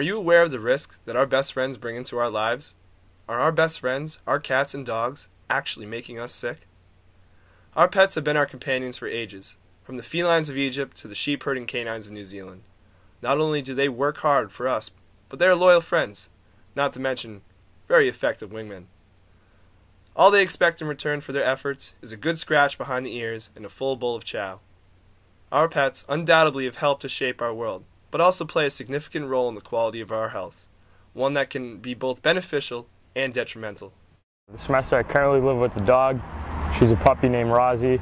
Are you aware of the risk that our best friends bring into our lives? Are our best friends, our cats and dogs, actually making us sick? Our pets have been our companions for ages, from the felines of Egypt to the sheep-herding canines of New Zealand. Not only do they work hard for us, but they are loyal friends, not to mention very effective wingmen. All they expect in return for their efforts is a good scratch behind the ears and a full bowl of chow. Our pets undoubtedly have helped to shape our world, but also play a significant role in the quality of our health, one that can be both beneficial and detrimental. The semester I currently live with the dog. She's a puppy named Rosie,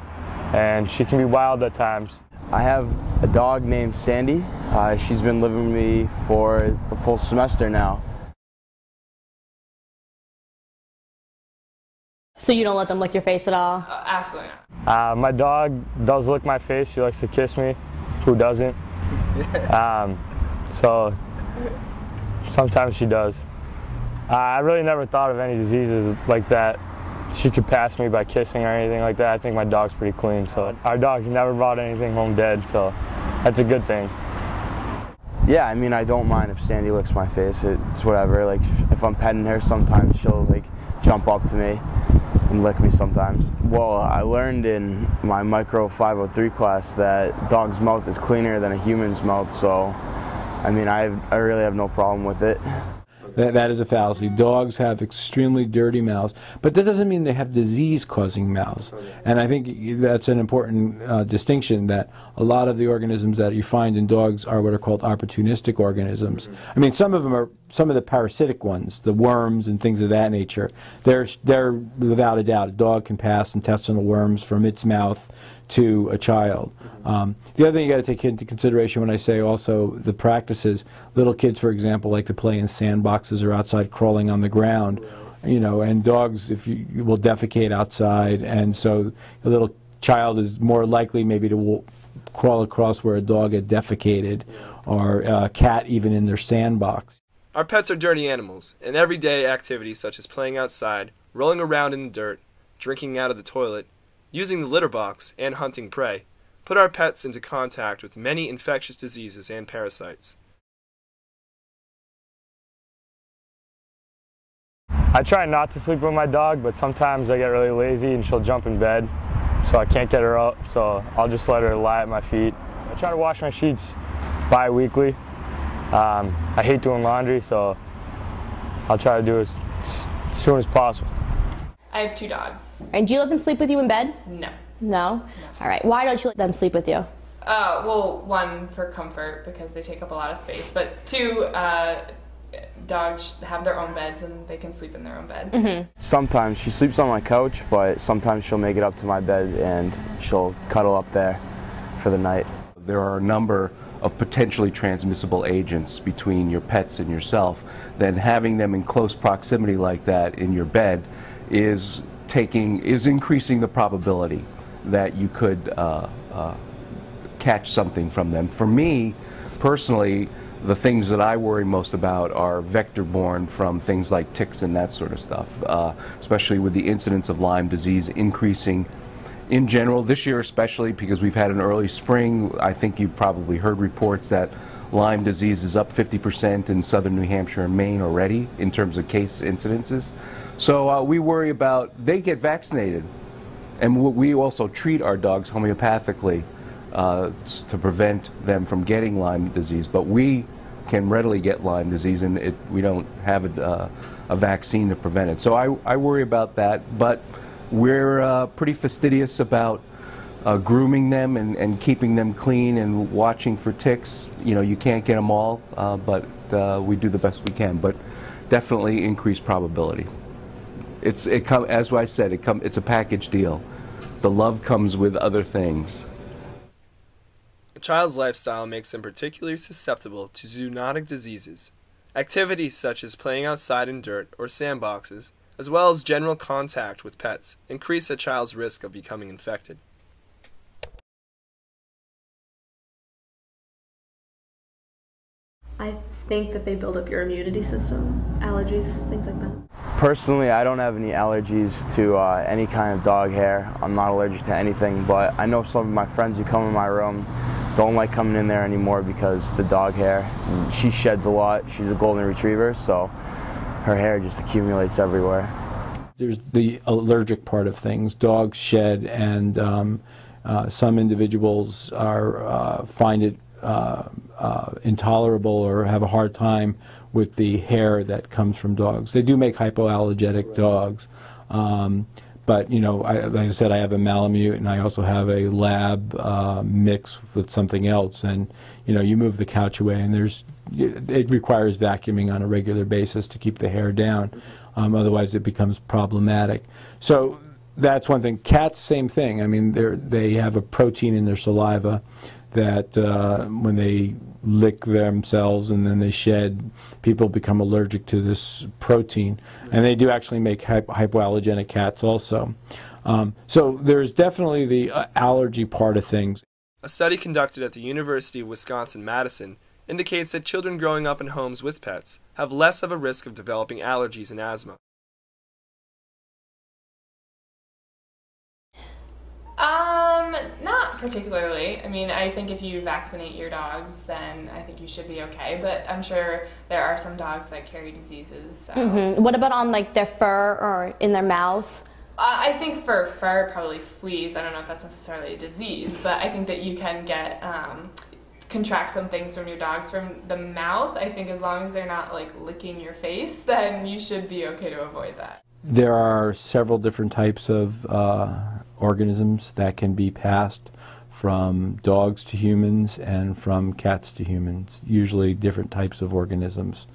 and she can be wild at times. I have a dog named Sandy. She's been living with me for a full semester now. So you don't let them lick your face at all? Absolutely not. My dog does lick my face. She likes to kiss me. Who doesn't? So sometimes she does. I really never thought of any diseases like that. She could pass me by kissing or anything like that. I think my dog's pretty clean. So our dog's never brought anything home dead, so that's a good thing. Yeah, I mean, I don't mind if Sandy licks my face. It's whatever. Like, if I'm petting her, sometimes she'll like jump up to me and lick me sometimes. Well, I learned in my Micro 503 class that dog's mouth is cleaner than a human's mouth, so I mean, I really have no problem with it. That is a fallacy. Dogs have extremely dirty mouths, but that doesn't mean they have disease-causing mouths. And I think that's an important distinction, that a lot of the organisms that you find in dogs are what are called opportunistic organisms. I mean, some of them are some of the parasitic ones, the worms and things of that nature. They're without a doubt, a dog can pass intestinal worms from its mouth to a child. The other thing you got to take into consideration when I say also the practices, little kids, for example, like to play in sandboxes or outside crawling on the ground, you know, and dogs you will defecate outside, and so a little child is more likely maybe to crawl across where a dog had defecated, or a cat even in their sandbox. Our pets are dirty animals, and everyday activities such as playing outside, rolling around in the dirt, drinking out of the toilet, using the litter box, and hunting prey put our pets into contact with many infectious diseases and parasites. I try not to sleep with my dog, but sometimes I get really lazy and she'll jump in bed, so I can't get her up, so I'll just let her lie at my feet. I try to wash my sheets bi-weekly. I hate doing laundry, so I'll try to do it as soon as possible. I have 2 dogs. And do you let them sleep with you in bed? No. No? All right. Why don't you let them sleep with you? Well, 1, for comfort, because they take up a lot of space, but 2, dogs have their own beds and they can sleep in their own beds. Mm-hmm. Sometimes she sleeps on my couch, but sometimes she'll make it up to my bed and she'll cuddle up there for the night. There are a number of potentially transmissible agents between your pets and yourself. Then having them in close proximity like that in your bed is increasing the probability that you could catch something from them. For me, personally, the things that I worry most about are vector-borne from things like ticks and that sort of stuff, especially with the incidence of Lyme disease increasing in general, this year especially, because we've had an early spring. I think you've probably heard reports that Lyme disease is up 50% in southern New Hampshire and Maine already in terms of case incidences. So we worry about, they get vaccinated, and we also treat our dogs homeopathically to prevent them from getting Lyme disease, but we can readily get Lyme disease, and we don't have a vaccine to prevent it. So I worry about that, but we're pretty fastidious about grooming them and keeping them clean and watching for ticks. You know, you can't get them all, but we do the best we can, but definitely increased probability. As I said, it's a package deal. The love comes with other things. A child's lifestyle makes them particularly susceptible to zoonotic diseases. Activities such as playing outside in dirt or sandboxes, as well as general contact with pets, increase a child's risk of becoming infected. I think that they build up your immunity system, allergies, things like that. Personally, I don't have any allergies to any kind of dog hair. I'm not allergic to anything, but I know some of my friends who come in my room, don't like coming in there anymore because the dog hair. She sheds a lot. She's a golden retriever, so her hair just accumulates everywhere. There's the allergic part of things. Dogs shed, and some individuals find it intolerable or have a hard time with the hair that comes from dogs. They do make hypoallergenic dogs, but you know, like I said, I have a Malamute and I also have a Lab mix with something else, and you know, you move the couch away and it requires vacuuming on a regular basis to keep the hair down. Otherwise, it becomes problematic. So that's one thing. Cats, same thing. I mean, they have a protein in their saliva that when they lick themselves and then they shed, people become allergic to this protein. And they do actually make hypoallergenic cats also. So there's definitely the allergy part of things. A study conducted at the University of Wisconsin-Madison indicates that children growing up in homes with pets have less of a risk of developing allergies and asthma. Not particularly. I mean, I think if you vaccinate your dogs, then I think you should be okay. But I'm sure there are some dogs that carry diseases. So. What about on like their fur or in their mouths? I think for fur, probably fleas. I don't know if that's necessarily a disease, but I think that you can get contract some things from your dogs from the mouth. I think as long as they're not like licking your face, then you should be okay to avoid that. There are several different types of organisms that can be passed from dogs to humans and from cats to humans, usually different types of organisms.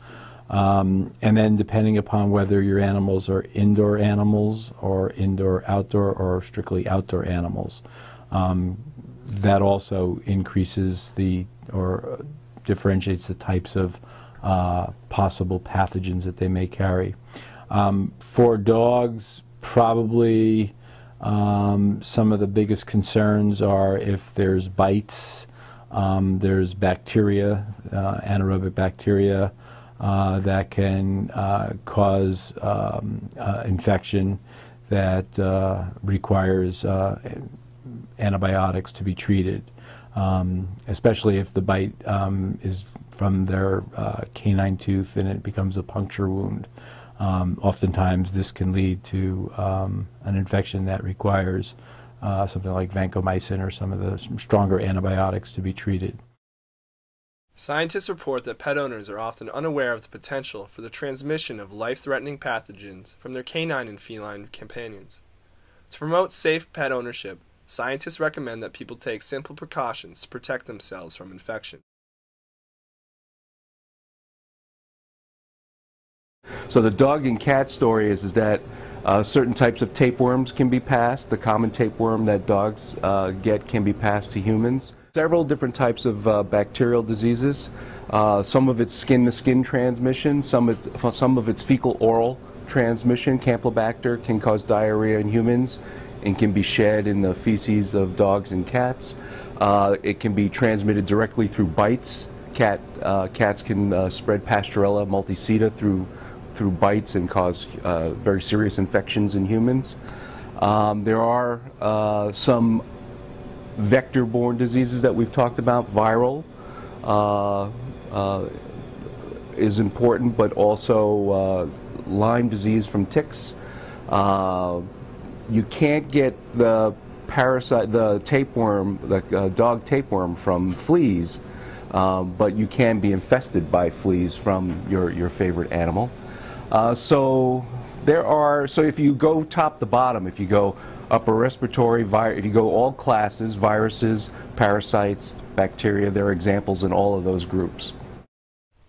And then depending upon whether your animals are indoor animals or indoor-outdoor or strictly outdoor animals, that also increases or differentiates the types of possible pathogens that they may carry. For dogs, probably some of the biggest concerns are if there's bites, there's bacteria, anaerobic bacteria, that can cause infection that requires antibiotics to be treated, especially if the bite is from their canine tooth and it becomes a puncture wound. Oftentimes this can lead to an infection that requires something like vancomycin or some of the stronger antibiotics to be treated. Scientists report that pet owners are often unaware of the potential for the transmission of life-threatening pathogens from their canine and feline companions. To promote safe pet ownership, scientists recommend that people take simple precautions to protect themselves from infection. So the dog and cat story is that certain types of tapeworms can be passed. The common tapeworm that dogs get can be passed to humans. Several different types of bacterial diseases. Some of it's skin-to-skin transmission, some of it's fecal-oral transmission. Campylobacter can cause diarrhea in humans and can be shed in the feces of dogs and cats. It can be transmitted directly through bites. Cats can spread Pasteurella multicida through bites and cause very serious infections in humans. There are some vector-borne diseases that we've talked about. Viral is important, but also Lyme disease from ticks. You can't get the parasite, the tapeworm, the dog tapeworm from fleas, but you can be infested by fleas from your favorite animal. So if you go top to bottom, if you go upper respiratory, if you go all classes, viruses, parasites, bacteria, there are examples in all of those groups.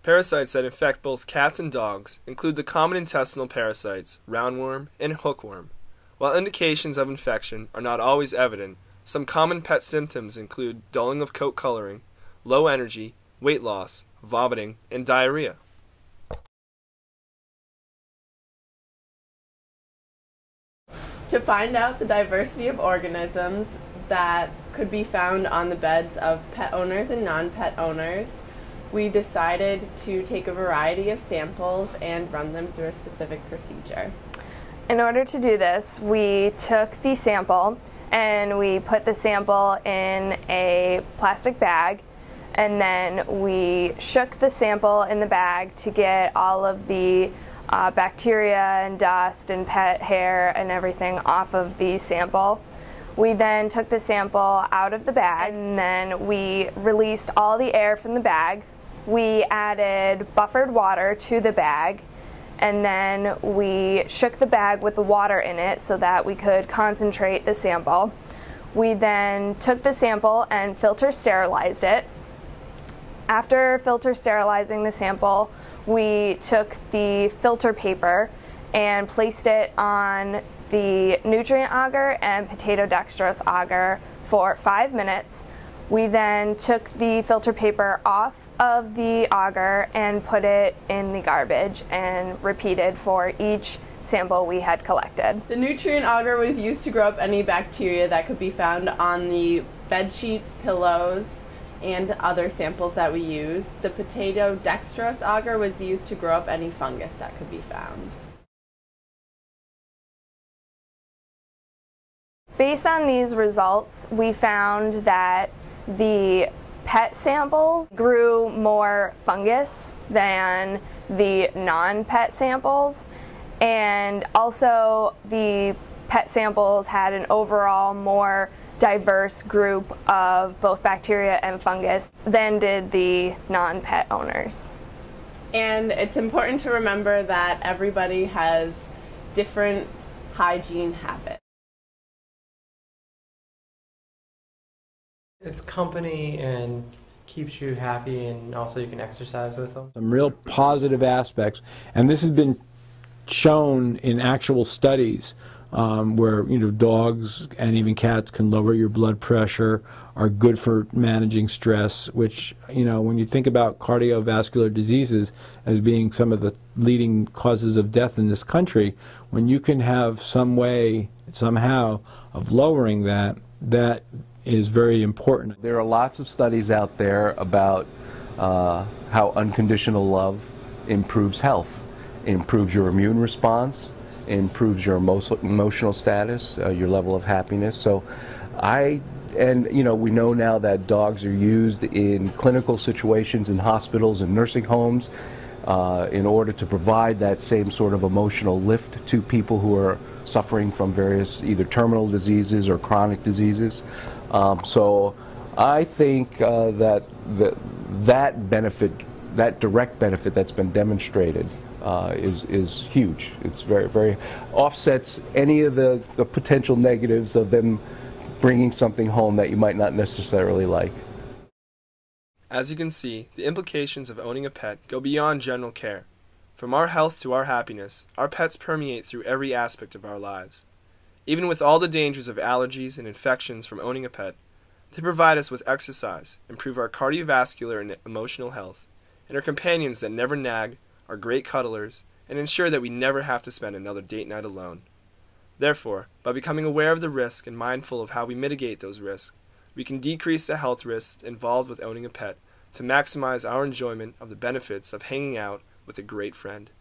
Parasites that infect both cats and dogs include the common intestinal parasites, roundworm and hookworm. While indications of infection are not always evident, some common pet symptoms include dulling of coat coloring, low energy, weight loss, vomiting, and diarrhea. To find out the diversity of organisms that could be found on the beds of pet owners and non-pet owners, we decided to take a variety of samples and run them through a specific procedure. In order to do this, we took the sample and we put the sample in a plastic bag, and then we shook the sample in the bag to get all of the bacteria and dust and pet hair and everything off of the sample. We then took the sample out of the bag, and then we released all the air from the bag. We added buffered water to the bag, and then we shook the bag with the water in it so that we could concentrate the sample. We then took the sample and filter sterilized it. After filter sterilizing the sample, we took the filter paper and placed it on the nutrient agar and potato dextrose agar for 5 minutes. We then took the filter paper off of the agar and put it in the garbage and repeated for each sample we had collected. The nutrient agar was used to grow up any bacteria that could be found on the bed sheets, pillows, and other samples that we used. The potato dextrose agar was used to grow up any fungus that could be found. Based on these results, we found that the pet samples grew more fungus than the non-pet samples, and also the pet samples had an overall more diverse group of both bacteria and fungus than did the non-pet owners. And it's important to remember that everybody has different hygiene habits. It's company and keeps you happy, and also you can exercise with them. Some real positive aspects, and this has been shown in actual studies where dogs and even cats can lower your blood pressure, are good for managing stress, which when you think about cardiovascular diseases as being some of the leading causes of death in this country, when you can have some way somehow of lowering that is very important. There are lots of studies out there about how unconditional love improves health, improves your immune response, improves your emotional status, your level of happiness. So we know now that dogs are used in clinical situations in hospitals and nursing homes in order to provide that same sort of emotional lift to people who are suffering from various either terminal diseases or chronic diseases. So I think that benefit, that direct benefit that's been demonstrated is huge. It's very offsets any of the potential negatives of them bringing something home that you might not necessarily like. As you can see, the implications of owning a pet go beyond general care. From our health to our happiness, our pets permeate through every aspect of our lives. Even with all the dangers of allergies and infections from owning a pet, they provide us with exercise, improve our cardiovascular and emotional health, and are companions that never nag, are great cuddlers, and ensure that we never have to spend another date night alone. Therefore, by becoming aware of the risk and mindful of how we mitigate those risks, we can decrease the health risks involved with owning a pet to maximize our enjoyment of the benefits of hanging out with a great friend.